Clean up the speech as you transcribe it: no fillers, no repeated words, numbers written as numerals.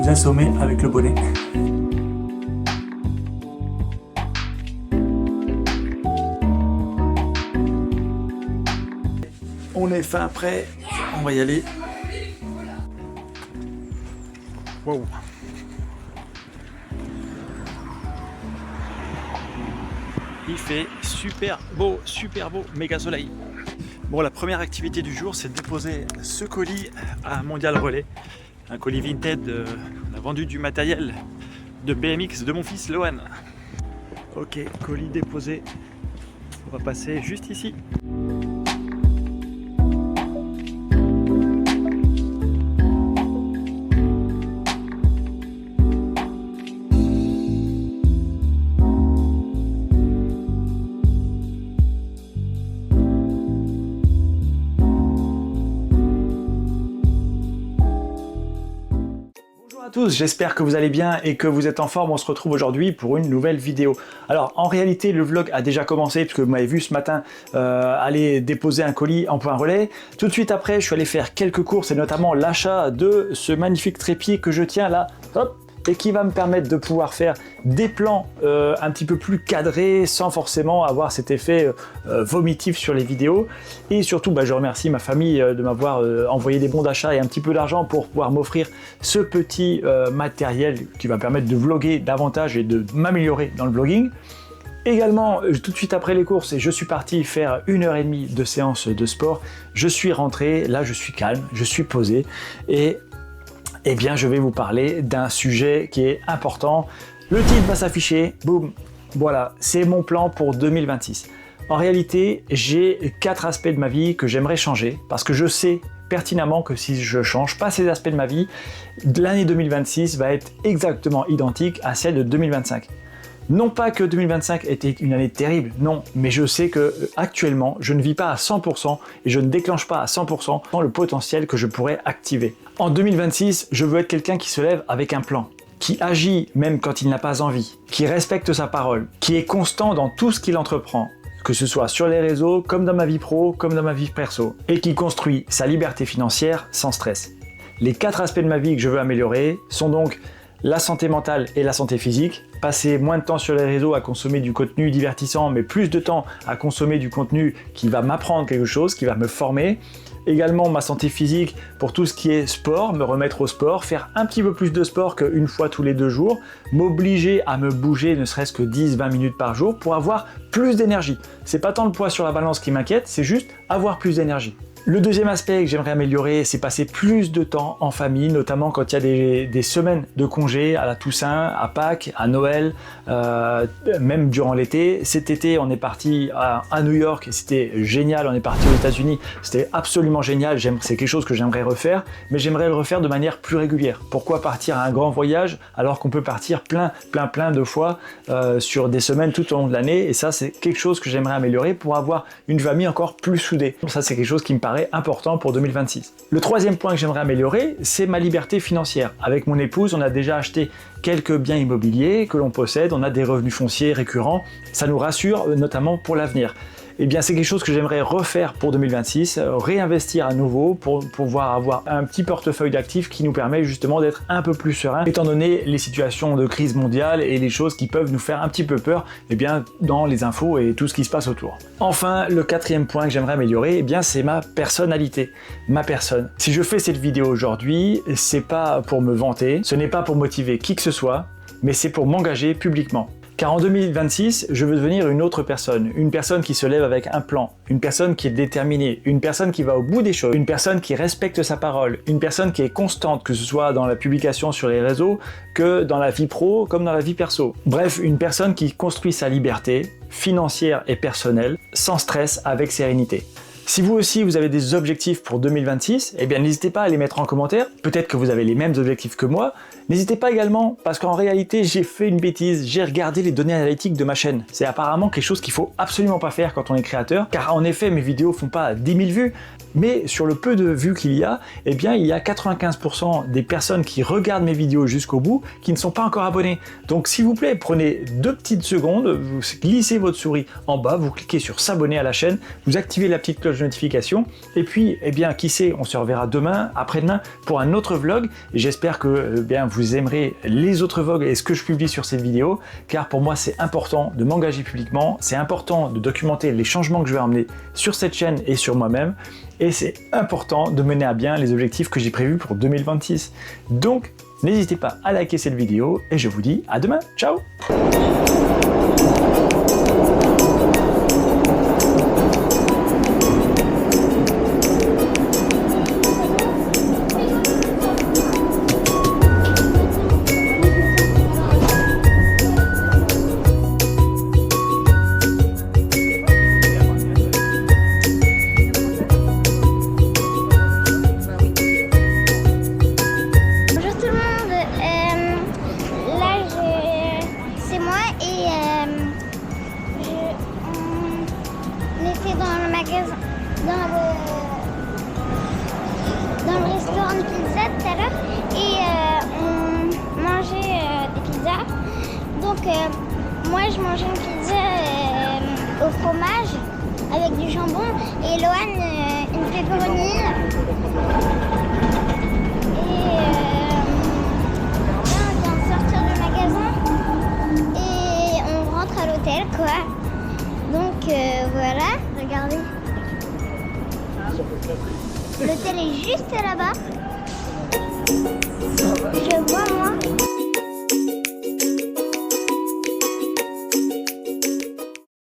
vous assommer avec le bonnet. On est fin prêt, on va y aller. Wow. Il fait super beau, méga soleil. Bon, la première activité du jour, c'est de déposer ce colis à Mondial Relais. Un colis Vinted, on a vendu du matériel de BMX de mon fils Lohan. Ok, colis déposé. On va passer juste ici. Bonjour à tous, j'espère que vous allez bien et que vous êtes en forme. On se retrouve aujourd'hui pour une nouvelle vidéo. Alors en réalité le vlog a déjà commencé puisque vous m'avez vu ce matin aller déposer un colis en point relais. Tout de suite après je suis allé faire quelques courses et notamment l'achat de ce magnifique trépied que je tiens là, hop, et qui va me permettre de pouvoir faire des plans un petit peu plus cadrés sans forcément avoir cet effet vomitif sur les vidéos. Et surtout, je remercie ma famille de m'avoir envoyé des bons d'achat et un petit peu d'argent pour pouvoir m'offrir ce petit matériel qui va me permettre de vlogger davantage et de m'améliorer dans le vlogging. Également, tout de suite après les courses, je suis parti faire 1h30 de séance de sport. Je suis rentré, là je suis calme, je suis posé et eh bien, je vais vous parler d'un sujet qui est important. Le titre va s'afficher, boum, voilà, c'est mon plan pour 2026. En réalité, j'ai 4 aspects de ma vie que j'aimerais changer parce que je sais pertinemment que si je ne change pas ces aspects de ma vie, l'année 2026 va être exactement identique à celle de 2025. Non pas que 2025 était une année terrible, non, mais je sais que actuellement, je ne vis pas à 100% et je ne déclenche pas à 100% le potentiel que je pourrais activer. En 2026, je veux être quelqu'un qui se lève avec un plan, qui agit même quand il n'a pas envie, qui respecte sa parole, qui est constant dans tout ce qu'il entreprend, que ce soit sur les réseaux, comme dans ma vie pro, comme dans ma vie perso, et qui construit sa liberté financière sans stress. Les 4 aspects de ma vie que je veux améliorer sont donc la santé mentale et la santé physique, passer moins de temps sur les réseaux à consommer du contenu divertissant, mais plus de temps à consommer du contenu qui va m'apprendre quelque chose, qui va me former. Également ma santé physique pour tout ce qui est sport, me remettre au sport, faire un petit peu plus de sport qu'une fois tous les 2 jours, m'obliger à me bouger ne serait-ce que 10-20 minutes par jour pour avoir plus d'énergie. C'est pas tant le poids sur la balance qui m'inquiète, c'est juste avoir plus d'énergie. Le deuxième aspect que j'aimerais améliorer, c'est passer plus de temps en famille, notamment quand il y a des semaines de congés à la Toussaint, à Pâques, à Noël, même durant l'été. Cet été, on est parti à New York et c'était génial. On est parti aux États-Unis, c'était absolument génial. C'est quelque chose que j'aimerais refaire, mais j'aimerais le refaire de manière plus régulière. Pourquoi partir à un grand voyage alors qu'on peut partir plein de fois sur des semaines tout au long de l'année? Et ça, c'est quelque chose que j'aimerais améliorer pour avoir une famille encore plus soudée. Ça, c'est quelque chose qui me paraît important pour 2026. Le troisième point que j'aimerais améliorer, c'est ma liberté financière. Avec mon épouse, on a déjà acheté quelques biens immobiliers que l'on possède, on a des revenus fonciers récurrents, ça nous rassure notamment pour l'avenir. Eh bien, c'est quelque chose que j'aimerais refaire pour 2026, réinvestir à nouveau pour pouvoir avoir un petit portefeuille d'actifs qui nous permet justement d'être un peu plus serein, étant donné les situations de crise mondiale et les choses qui peuvent nous faire un petit peu peur, eh bien, dans les infos et tout ce qui se passe autour. Enfin, le 4e point que j'aimerais améliorer, eh bien, c'est ma personnalité, ma personne. Si je fais cette vidéo aujourd'hui, c'est pas pour me vanter, ce n'est pas pour motiver qui que ce soit, mais c'est pour m'engager publiquement. Car en 2026, je veux devenir une autre personne, une personne qui se lève avec un plan, une personne qui est déterminée, une personne qui va au bout des choses, une personne qui respecte sa parole, une personne qui est constante, que ce soit dans la publication sur les réseaux, que dans la vie pro, comme dans la vie perso. Bref, une personne qui construit sa liberté financière et personnelle, sans stress, avec sérénité. Si vous aussi vous avez des objectifs pour 2026, eh bien n'hésitez pas à les mettre en commentaire. Peut-être que vous avez les mêmes objectifs que moi. N'hésitez pas également, parce qu'en réalité j'ai fait une bêtise, j'ai regardé les données analytiques de ma chaîne. C'est apparemment quelque chose qu'il faut absolument pas faire quand on est créateur, car en effet mes vidéos font pas 10 000 vues, mais sur le peu de vues qu'il y a, eh bien il y a 95% des personnes qui regardent mes vidéos jusqu'au bout qui ne sont pas encore abonnées. Donc s'il vous plaît, prenez 2 petites secondes, vous glissez votre souris en bas, vous cliquez sur s'abonner à la chaîne, vous activez la petite cloche de notification. Et puis, eh bien, qui sait, on se reverra demain, après-demain, pour un autre vlog. J'espère que bien, vous aimerez les autres vlogs et ce que je publie sur cette vidéo, car pour moi, c'est important de m'engager publiquement, c'est important de documenter les changements que je vais emmener sur cette chaîne et sur moi-même, et c'est important de mener à bien les objectifs que j'ai prévus pour 2026. Donc, n'hésitez pas à liker cette vidéo, et je vous dis à demain. Ciao! Dans le restaurant de pizza tout à l'heure et on mangeait des pizzas. Donc moi je mangeais une pizza au fromage avec du jambon et Loan une pepperoni. Et là on vient de sortir du magasin et on rentre à l'hôtel quoi. Donc voilà, regardez. L'hôtel est juste là-bas. Je vois moi.